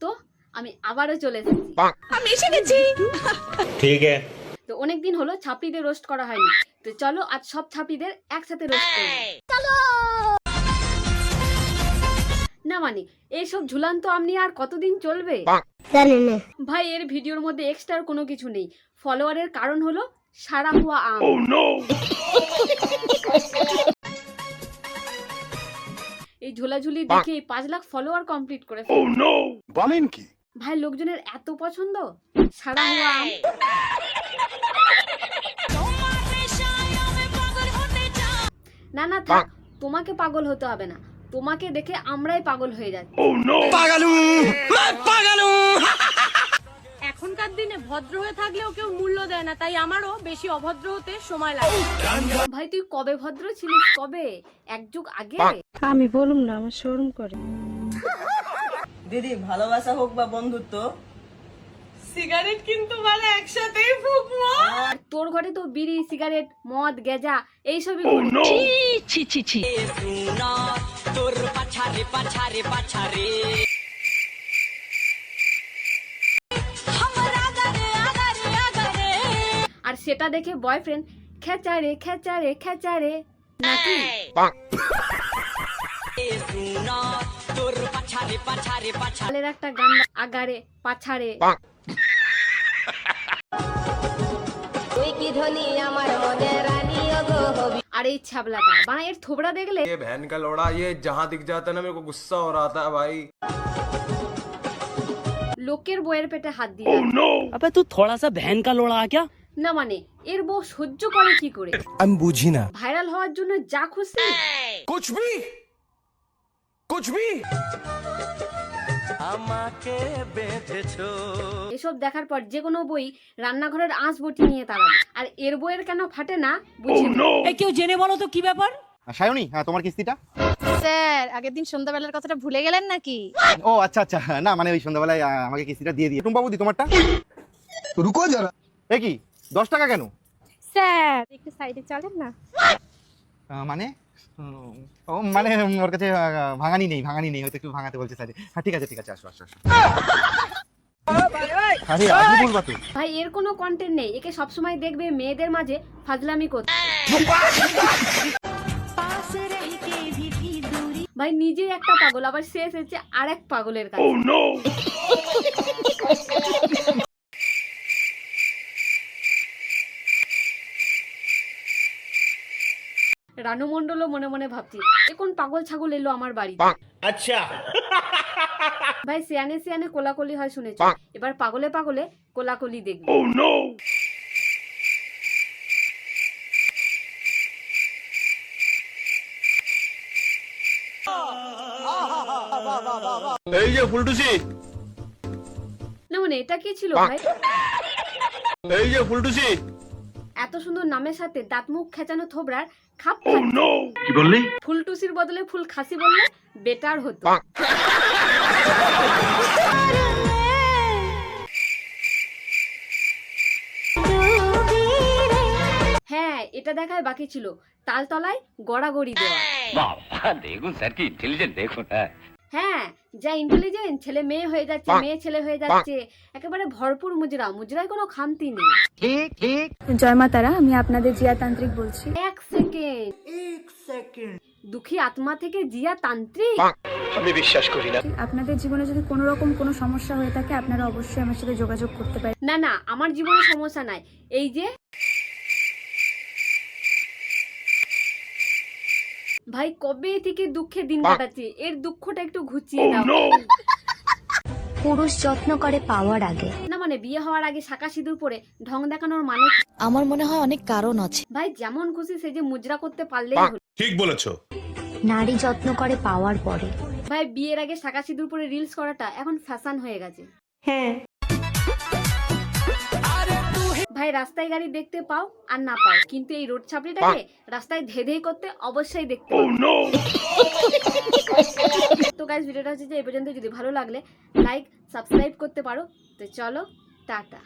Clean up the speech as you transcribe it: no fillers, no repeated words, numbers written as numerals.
তো আমি আবারও চলে এসেছি। আমি এসে গেছি। ঠিক আছে। তো অনেকদিন হলো ছাপড়িদের রোস্ট করা হয়নি, তো চলো আজ সব ছাপড়িদের একসাথে রোস্ট করব। চলো না মানে এইসব ঝুলান্ত আম নিয়ে আর কতদিন চলবে জানি না ভাই। এর ভিডিওর মধ্যে এক্সট্রা কোনো কিছু নেই। ফলোয়ারের কারণ হলো সারা হুয়া আম। এই ঝোলাঝুলি দেখে 5 লাখ ফলোয়ার কমপ্লিট করে বলেন কি ভাই। লোকজনের এত পছন্দ সারা হুয়া আম। না না থাক, তোমাকে পাগল হতে হবে না, তোমাকে দেখে আমরাই পাগল হয়ে যাচ্ছি। এখনকার দিনে ভদ্র হয়ে থাকলেও কেউ মূল্য দেয় না, তাই আমারও বেশি অভদ্র হতে সময় লাগে। ভাই তুই কবে ভদ্র ছিলিস? কবে? এক যুগ আগে? আমি বলুম না, আমার শরম করে। দিদি ভালোবাসা হোক বা বন্ধুত্ব, সিগারেট কিন্তু মানে একসাথেই ফুঁকবো। আর তোর ঘরে তো বিড়ি, সিগারেট, মদ, গেজা এইসবই। ছি ছি ছি। তোর পাছারে পাছারে পাছারে আর সেটা দেখে বয়ফ্রেন্ড খেচারে খেচারে খেচারে নাকি? তোর পাছারে পাছারে পাছারে চালের একটা গান আগারে পাছারে। তুই কি ধনী আমার মনে রানী গো হবি। আর এই ছাবলাটা মানে এর থোবড়া দেখলে ये बहन का लोड़ा, ये जहाँ दिख जाता है ना मेरे को गुस्सा हो रहा था भाई। লোকের বইয়ের পেটে হাত দিয়ে। अबे तू थोड़ा सा बहन का लोड़ा क्या? না মানে এর বউ সহ্য করে কি করে? আমি বুঝি না ভাইরাল হওয়ার জন্য যা খুশি। কুছ ভি আমাকে বেঁধেছো। এসব দেখার পর যে কোনো বই রান্নাঘরের আঁচ বটি নিয়ে তাড়াবে। আর এর বইয়ের কেন ফাটে না বুঝি না। ए क्यों जेने बोलो तो की ব্যাপার? সায়নী, হ্যাঁ তোমার কিস্তিটা। স্যার আগের দিন সন্ধ্যাবেলার কথাটা ভুলে গেলেন নাকি? ও আচ্ছা আচ্ছা, না মানে ওই সন্ধ্যাবেলায় আমাকে কিস্তিটা দিয়ে দিয়ে। টুম্পা বৌদি তোমারটা? রুকো যারা এ কি 10 টাকা কেন? স্যার একটু সাইডে চলেন না। মানে ও মানে ওর কাছে ভাঙানি নেই, হয়তো একটু ভাঙাতে বলছে স্যার। হ্যাঁ ঠিক আছে আসো। আরে আগে বলবা তো। ভাই এর কোনো কন্টেন্ট নেই, একে সবসময় দেখবে মেয়েদের মাঝে ফাজলামি করতে। ভাই নিজেই একটা পাগল, আবার শেষ হচ্ছে আরেক পাগলের কাছে। রানু মণ্ডলও মনে মনে ভাবছি এখন পাগল ছাগল এলো আমার বাড়িতে। আচ্ছা ভাই সিয়ানে সিয়ানে কোলাকলি হয় শুনেছি, এবার পাগলে পাগলে কোলাকলি দেখবি। এই যে ফুলটুসি, না মানে এটা কি ছিল ভাই? এই যে ফুলটুসি। এত সুন্দর নামের সাথে দাঁত মুখ খেচানো থোবরার খাপ কি বললি? ফুলটুসির বদলে ফুল খাসি বললে বেটার হতো। হ্যাঁ এটা দেখায় বাকি ছিল তালতলায় গড়াগড়ি দেওয়া। দেখুন স্যার কি ইন্টেলিজেন্ট, দেখুন। হ্যাঁ যা ইন্টেলিজেন্ট, ছেলে মেয়ে হয়ে যাচ্ছে, মেয়ে ছেলে হয়ে যাচ্ছে, একেবারে ভরপুর মুজরায় কোনো খামতি নেই। জয় মা তারা, আমি আপনাদের জিয়া তান্ত্রিক বলছি। এক সেকেন্ড দুঃখী আত্মা থেকে জিয়া তান্ত্রিক? আমি বিশ্বাস করি না। আপনাদের জীবনে যদি কোনো রকম কোনো সমস্যা হয়ে থাকে আপনারা অবশ্যই আমার সাথে যোগাযোগ করতে পারেন। না না আমার জীবনে সমস্যা নাই। এই যে ভাই কবে থেকে দুঃখে দিন কাটাচ্ছি, এর দুঃখটা একটু ঘুচিয়ে দাও। পুরুষ যত্ন করে পাওয়ার আগে। না মানে বিয়ে হওয়ার আগে শাঁকা সিঁদুর পরে ঢং দেখানোর মানে কি? আমার মনে হয় অনেক কারণ আছে। ভাই যেমন খুশি সে যে মুজরা করতে পারলেই হলো। ঠিক বলেছো। নারী যত্ন করে পাওয়ার পরে। ভাই বিয়ের আগে শাঁকা সিঁদুর পরে রিলস করাটা এখন ফ্যাশন হয়ে গেছে। হ্যাঁ ভাই রাস্তায় গাড়ি দেখতে পাও আর না পাও, কিন্তু এই রোড ছাপড়িটাকে রাস্তায় ধেই করতে অবশ্যই দেখতে পাও। তো গাইস ভিডিওটা হচ্ছে যে এই পর্যন্ত। যদি ভালো লাগলে লাইক সাবস্ক্রাইব করতে পারো। তো চলো টাটা।